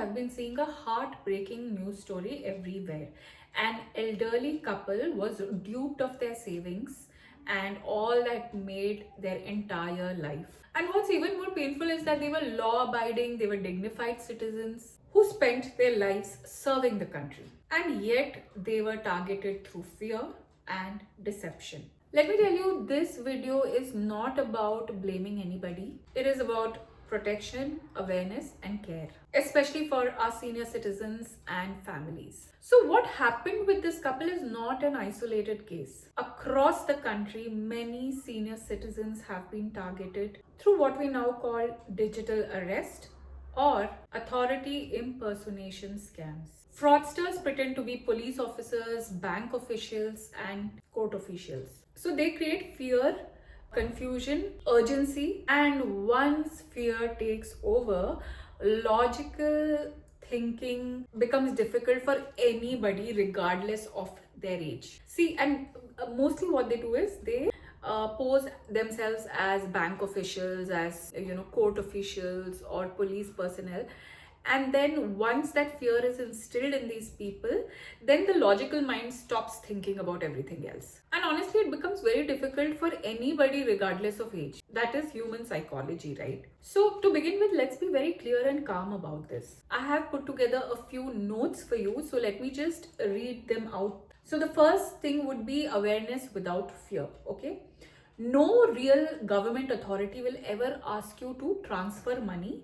I've been seeing a heartbreaking news story everywhere. An elderly couple was duped of their savings and all that made their entire life. And what's even more painful is that they were law abiding, they were dignified citizens who spent their lives serving the country. And yet they were targeted through fear and deception. Let me tell you, this video is not about blaming anybody. It is about protection, awareness, and care, especially for our senior citizens and families. So, what happened with this couple is not an isolated case. Across the country, many senior citizens have been targeted through what we now call digital arrest or authority impersonation scams. Fraudsters pretend to be police officers, bank officials, and court officials. So they create fear, confusion, urgency, and once fear takes over, logical thinking becomes difficult for anybody regardless of their age. See, and mostly what they do is they pose themselves as bank officials, as court officials or police personnel, and then once that fear is instilled in these people, then the logical mind stops thinking about everything else, and honestly it becomes very difficult for anybody regardless of age. That is human psychology, right? So to begin with, let's be very clear and calm about this. I have put together a few notes for you, so let me just read them out. So the first thing would be awareness without fear. Okay, no real government authority will ever ask you to transfer money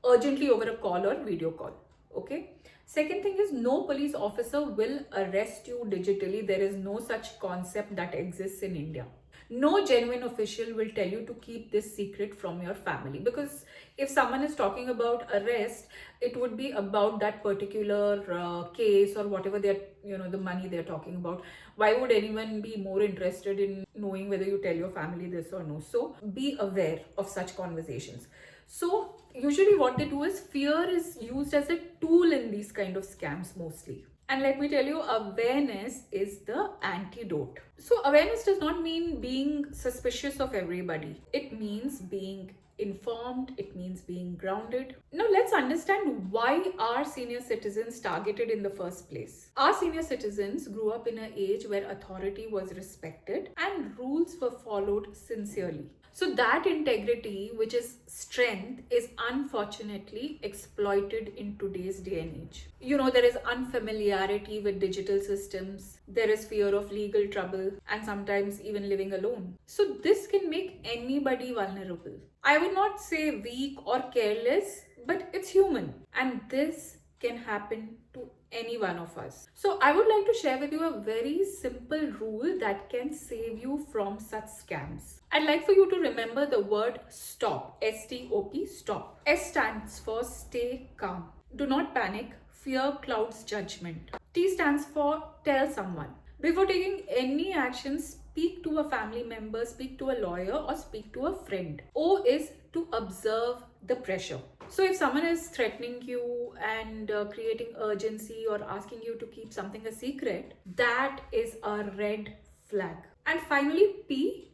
urgently over a call or video call. Okay, second thing is, no police officer will arrest you digitally. There is no such concept that exists in India. No genuine official will tell you to keep this secret from your family, because if someone is talking about arrest, it would be about that particular case or whatever they're, the money they're talking about. Why would anyone be more interested in knowing whether you tell your family this or no? So be aware of such conversations. So usually what they do is, fear is used as a tool in these kind of scams mostly. And let me tell you, awareness is the antidote. So awareness does not mean being suspicious of everybody. It means being informed, it means being grounded. Now let's understand why are senior citizens targeted in the first place. Our senior citizens grew up in an age where authority was respected and rules were followed sincerely. So that integrity, which is strength, is unfortunately exploited in today's day and age. There is unfamiliarity with digital systems, there is fear of legal trouble, and sometimes even living alone. So this can make anybody vulnerable. I would not say weak or careless, but it's human. And this can happen to any one of us. So I would like to share with you a very simple rule that can save you from such scams. I'd like for you to remember the word stop. S-T-O-P, stop. S stands for stay calm. Do not panic. Fear clouds judgment. T stands for tell someone. Before taking any action, speak to a family member, speak to a lawyer, or speak to a friend. O is to observe the pressure. So if someone is threatening you and creating urgency or asking you to keep something a secret, that is a red flag. And finally, P,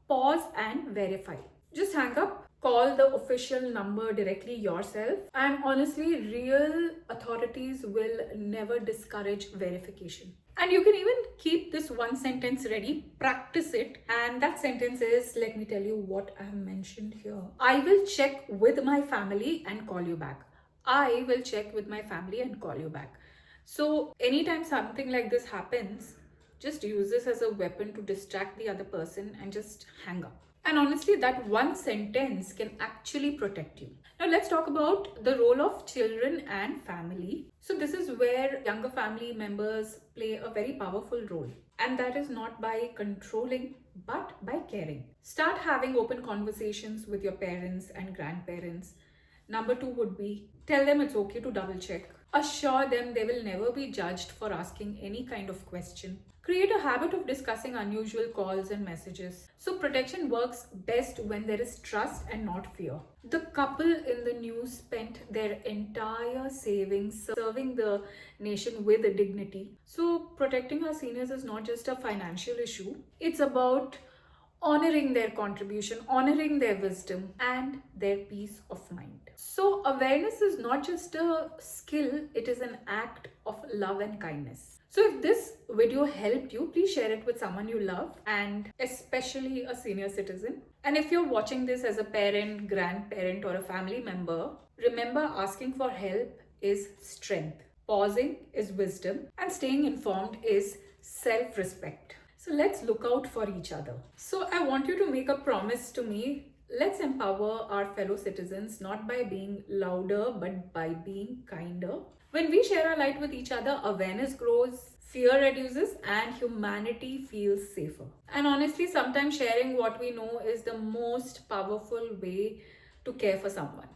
pause and verify. Just hang up, call the official number directly yourself, and honestly, real authorities will never discourage verification. And you can even keep this one sentence ready, practice it. And that sentence is, let me tell you what I have mentioned here. I will check with my family and call you back. I will check with my family and call you back. So anytime something like this happens, just use this as a weapon to distract the other person and just hang up. And honestly, that one sentence can actually protect you. Now let's talk about the role of children and family. So this is where younger family members play a very powerful role. And that is not by controlling, but by caring. Start having open conversations with your parents and grandparents. Number 2 would be, tell them it's okay to double check. Assure them they will never be judged for asking any kind of question. Create a habit of discussing unusual calls and messages. So protection works best when there is trust and not fear. The couple in the news spent their entire savings serving the nation with dignity. So protecting our seniors is not just a financial issue. It's about honoring their contribution, honoring their wisdom, and their peace of mind. So, awareness is not just a skill, it is an act of love and kindness. So, if this video helped you, please share it with someone you love and especially a senior citizen. And if you're watching this as a parent, grandparent, or a family member, remember asking for help is strength, pausing is wisdom, and staying informed is self respect. So let's look out for each other. So I want you to make a promise to me. Let's empower our fellow citizens not by being louder but by being kinder. When we share our light with each other, awareness grows, fear reduces, and humanity feels safer. And honestly, sometimes sharing what we know is the most powerful way to care for someone.